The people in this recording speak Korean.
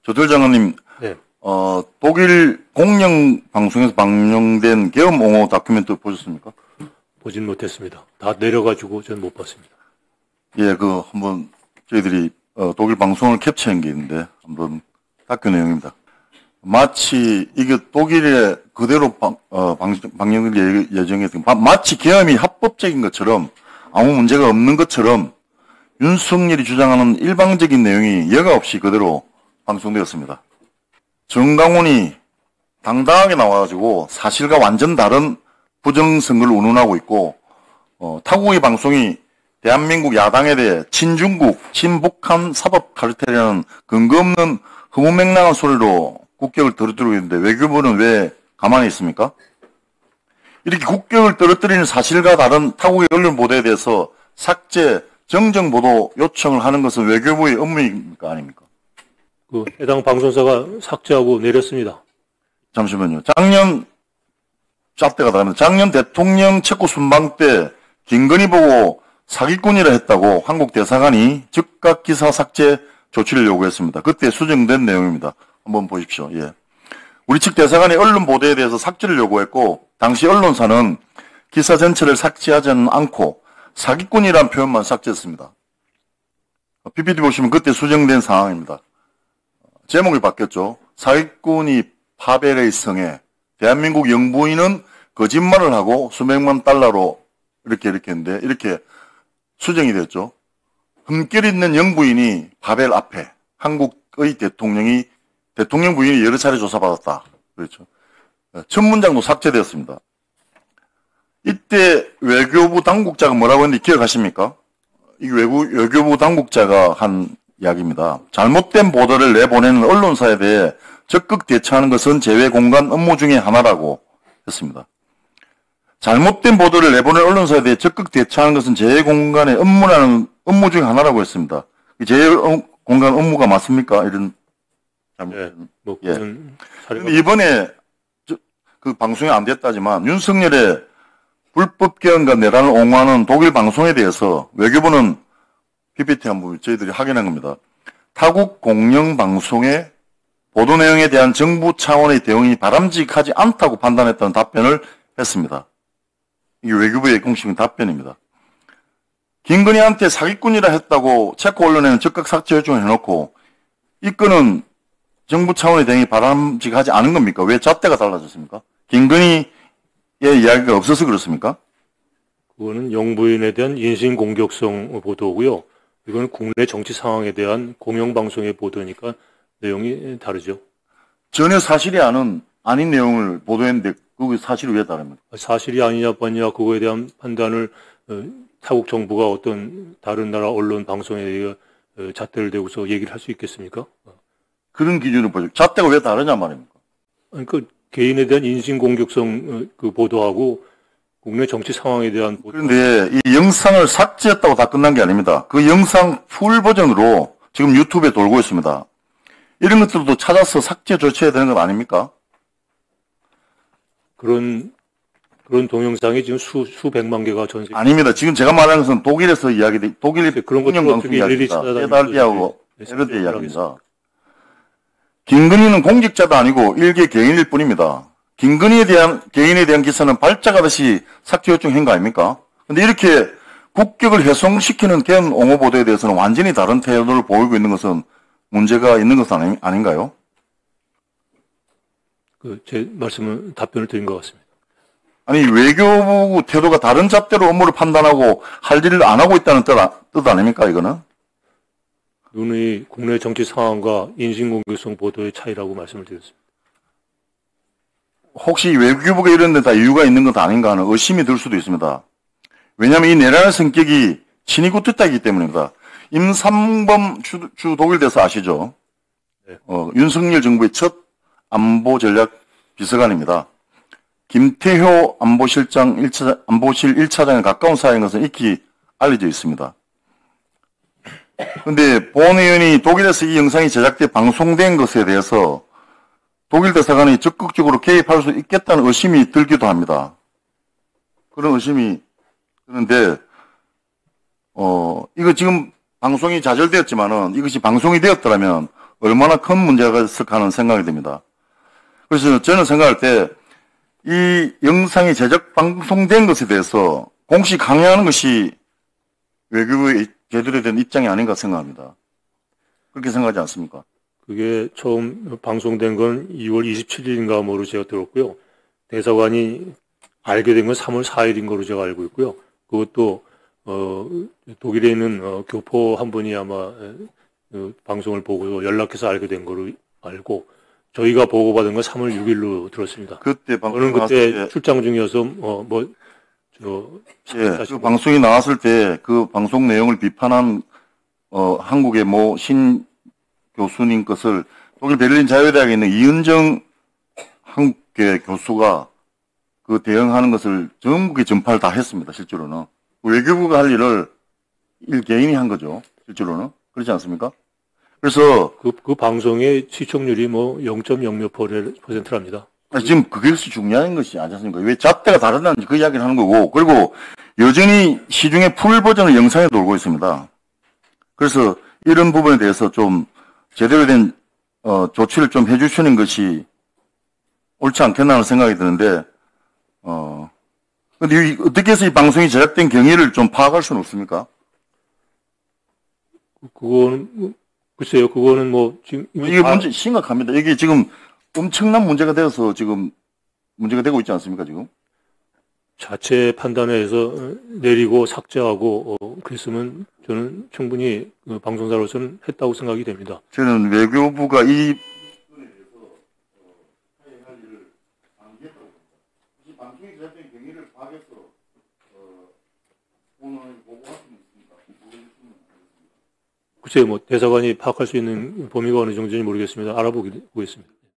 조태열 장관님, 네. 독일 공영 방송에서 방영된 계엄 옹호 다큐멘터리 보셨습니까? 보진 못했습니다. 다 내려가지고 전 못 봤습니다. 예, 한번 저희들이 독일 방송을 캡처한 게 있는데 한번 다큐 내용입니다. 마치 이게 독일에 그대로 방영될 예정이었던 마치 계엄이 합법적인 것처럼 아무 문제가 없는 것처럼 윤석열이 주장하는 일방적인 내용이 여과 없이 그대로 방송되었습니다. 정강훈이 당당하게 나와가지고 사실과 완전 다른 부정선거를 운운하고 있고 타국의 방송이 대한민국 야당에 대해 친중국, 친북한 사법 카르텔이라는 근거 없는 허무맹랑한 소리로 국격을 떨어뜨리고 있는데 외교부는 왜 가만히 있습니까? 이렇게 국격을 떨어뜨리는 사실과 다른 타국의 언론 보도에 대해서 삭제, 정정 보도 요청을 하는 것은 외교부의 업무입니까? 아닙니까? 해당 방송사가 삭제하고 내렸습니다. 잠시만요. 작년 대통령 체코 순방 때 김건희 보고 사기꾼이라 했다고 한국 대사관이 즉각 기사 삭제 조치를 요구했습니다. 그때 수정된 내용입니다. 한번 보십시오. 예. 우리 측 대사관이 언론 보도에 대해서 삭제를 요구했고 당시 언론사는 기사 전체를 삭제하지는 않고 사기꾼이라는 표현만 삭제했습니다. PPT 보시면 그때 수정된 상황입니다. 제목이 바뀌었죠. 사기꾼이 파벨의 성에 대한민국 영부인은 거짓말을 하고 수백만 달러로 이렇게 했는데 이렇게 수정이 됐죠. 흠결 있는 영부인이 파벨 앞에 한국의 대통령 부인이 여러 차례 조사받았다. 그렇죠. 첫 문장도 삭제되었습니다. 이때 외교부 당국자가 뭐라고 했는지 기억하십니까? 이 외교부 당국자가 한 이야기입니다. 잘못된 보도를 내보내는 언론사에 대해 적극 대처하는 것은 제외공간 업무 중에 하나라고 했습니다. 잘못된 보도를 내보낸 언론사에 대해 적극 대처하는 것은 제외공간의 업무 중에 하나라고 했습니다. 제외공간 업무가 맞습니까? 이런 그런데 이번에 그 방송이 안 됐다지만 윤석열의 불법 개헌과 내란을 옹호하는 독일 방송에 대해서 외교부는 PPT 한번 저희들이 확인한 겁니다. 타국 공영 방송의 보도 내용에 대한 정부 차원의 대응이 바람직하지 않다고 판단했다는 답변을 했습니다. 이게 외교부의 공식적인 답변입니다. 김건희한테 사기꾼이라 했다고 체코 언론에는 즉각 삭제 요청을 해놓고 이 건은 정부 차원의 대응이 바람직하지 않은 겁니까? 왜 잣대가 달라졌습니까? 김건희의 이야기가 없어서 그렇습니까? 그거는 영부인에 대한 인신공격성 보도고요. 이건 국내 정치 상황에 대한 공영방송의 보도니까 내용이 다르죠. 전혀 사실이 아닌 내용을 보도했는데 그게 사실이 왜 다릅니까? 사실이 아니냐 아니냐 그거에 대한 판단을 타국 정부가 어떤 다른 나라 언론 방송에 의해 잣대를 대고서 얘기를 할 수 있겠습니까? 그런 기준을 보죠. 잣대가 왜 다르냐 말입니까? 아니, 개인에 대한 인신공격성 보도하고 국내 정치 상황에 대한 보도. 그런데 이 영상을 삭제했다고 다 끝난 게 아닙니다. 그 영상 풀 버전으로 지금 유튜브에 돌고 있습니다. 이런 것들도 찾아서 삭제 조치해야 되는 건 아닙니까? 그런 동영상이 지금 수백만 개가 전 세계. 아닙니다. 지금 제가 말하는 것은 독일에서 독일 그런 것들 어떻게 일일이 찾아다니고 에달비하고 에르데 이야기입니다. 김건희는 공직자도 아니고 일개 개인일 뿐입니다. 김건희에 대한 개인에 대한 기사는 발작하듯이 삭제 요청한 거 아닙니까? 근데 이렇게 국격을 훼손시키는 개헌 옹호 보도에 대해서는 완전히 다른 태도를 보이고 있는 것은 문제가 있는 것은 아닌가요? 제 말씀은 답변을 드린 것 같습니다. 아니 외교부 태도가 다른 잣대로 업무를 판단하고 할 일을 안 하고 있다는 뜻 아닙니까 이거는? 누누이 국내 정치 상황과 인신공격성 보도의 차이라고 말씀을 드렸습니다. 혹시 외교부가 이런 데 다 이유가 있는 것 아닌가 하는 의심이 들 수도 있습니다. 왜냐하면 이 내란의 성격이 친이고 뜻다이기 때문입니다. 임삼범 주 독일 대사 아시죠? 네. 윤석열 정부의 첫 안보 전략 비서관입니다. 김태효 안보실 1차장에 가까운 사이인 것은 익히 알려져 있습니다. 그런데 본 의원이 독일에서 이 영상이 제작돼 방송된 것에 대해서 독일 대사관이 적극적으로 개입할 수 있겠다는 의심이 들기도 합니다. 그런 의심이 드는데 이거 지금 방송이 좌절되었지만은 이것이 방송이 되었더라면 얼마나 큰 문제가 있을까 하는 생각이 듭니다. 그래서 저는 생각할 때 이 영상이 제작 방송된 것에 대해서 공식 강요하는 것이 외교부의 제대로 된 입장이 아닌가 생각합니다. 그렇게 생각하지 않습니까? 그게 처음 방송된 건 2월 27일인가 뭐로 제가 들었고요. 대사관이 알게 된 건 3월 4일인 거로 제가 알고 있고요. 그것도 독일에 있는 교포 한 분이 아마 방송을 보고 연락해서 알게 된 거로 알고, 저희가 보고받은 건 3월 6일로 들었습니다. 그때 저는 그때 출장 중이어서 예, 그 방송이 나왔을 때 그 방송 내용을 비판한 한국의 모 신 교수님 것을 독일 베를린 자유대학에 있는 이은정 한국계 교수가 그 대응하는 것을 전국에 전파를 다 했습니다. 실제로는 외교부가 할 일을 개인이 한 거죠. 실제로는 그렇지 않습니까? 그래서 그 방송의 시청률이 뭐 0.0몇 %랍니다. 지금 그것이 중요한 것이 아니지 않습니까? 왜 잣대가 다르다는지 그 이야기를 하는 거고, 그리고 여전히 시중에 풀 버전의 영상이 돌고 있습니다. 그래서 이런 부분에 대해서 좀 제대로 된 조치를 좀 해주시는 것이 옳지 않겠나 하는 생각이 드는데, 근데 어떻게 해서 이 방송이 제작된 경위를 좀 파악할 수는 없습니까? 그거는 글쎄요, 그거는 뭐 지금 이게 문제 심각합니다. 이게 지금 엄청난 문제가 되어서 지금 문제가 되고 있지 않습니까, 지금? 자체 판단해서 내리고 삭제하고 그랬으면 저는 충분히 방송사로서는 했다고 생각이 됩니다. 저는 외교부가 이 방송이 제작된 경위를 파악해서 오늘 보고할 수는 있습니까? 글쎄요, 뭐 대사관이 파악할 수 있는 범위가 어느 정도인지 모르겠습니다. 알아보겠습니다.